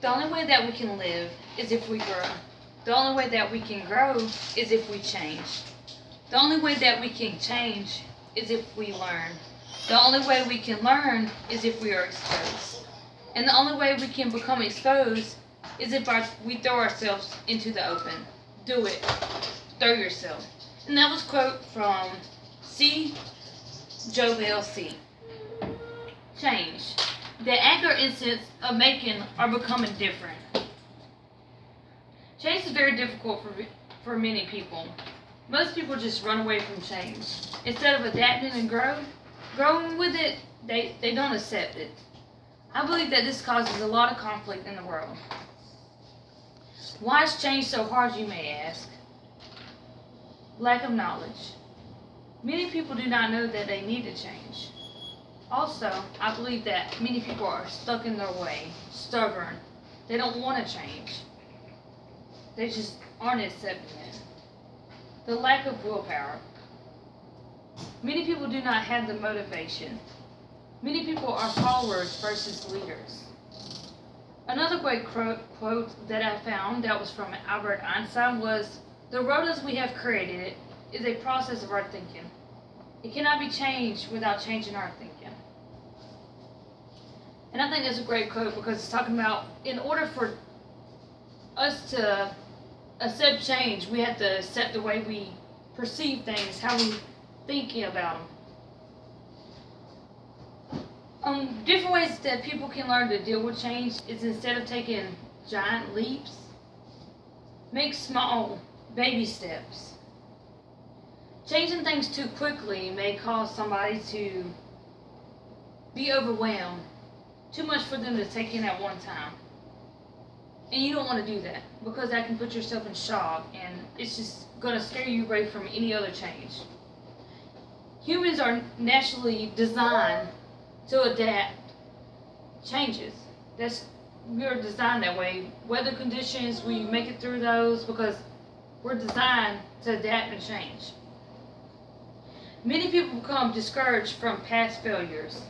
The only way that we can live is if we grow. The only way that we can grow is if we change. The only way that we can change is if we learn. The only way we can learn is if we are exposed. And the only way we can become exposed is if we throw ourselves into the open. Do it. Throw yourself. And that was a quote from C. Jovel C. Change. The act or instance of making or becoming different. Change is very difficult for many people. Most people just run away from change. Instead of adapting and growing with it, they don't accept it. I believe that this causes a lot of conflict in the world. Why is change so hard, you may ask? Lack of knowledge. Many people do not know that they need to change. Also, I believe that many people are stuck in their way, stubborn. They don't want to change. They just aren't accepting it. The lack of willpower. Many people do not have the motivation. Many people are followers versus leaders. Another great quote that I found that was from Albert Einstein was, "The world as we have created it is a process of our thinking. It cannot be changed without changing our thinking." And I think that's a great quote because it's talking about in order for us to accept change, we have to accept the way we perceive things, how we thinking about them. Different ways that people can learn to deal with change is instead of taking giant leaps, make small baby steps. Changing things too quickly may cause somebody to be overwhelmed. Too much for them to take in at one time. And you don't want to do that because that can put yourself in shock and it's just going to scare you away from any other change. Humans are naturally designed to adapt changes. We're designed that way. Weather conditions, we make it through those because we're designed to adapt and change. Many people become discouraged from past failures.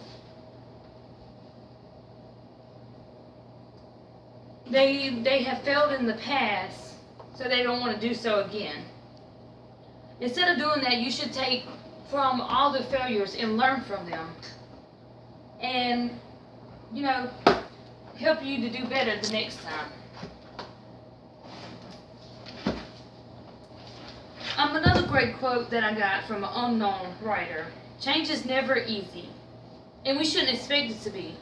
They have failed in the past, so they don't want to do so again. Instead of doing that, you should take from all the failures and learn from them. And, help you to do better the next time. Another great quote that I got from an unknown writer. Change is never easy, and we shouldn't expect it to be.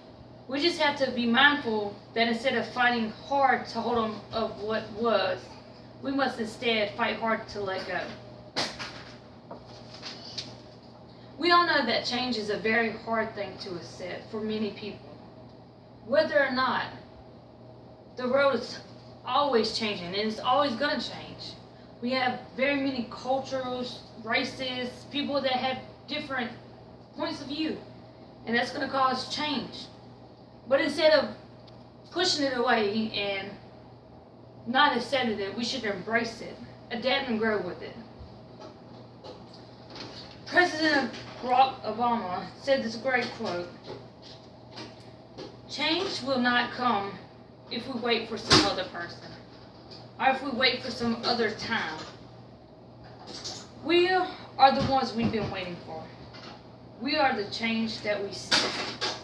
We just have to be mindful that instead of fighting hard to hold on of what was, we must instead fight hard to let go. We all know that change is a very hard thing to accept for many people. Whether or not, the world is always changing and it's always going to change. We have very many cultures, races, people that have different points of view, and that's going to cause change. But instead of pushing it away and not accepting it, we should embrace it, adapt and grow with it. President Barack Obama said this great quote, "Change will not come if we wait for some other person, or if we wait for some other time. We are the ones we've been waiting for. We are the change that we see."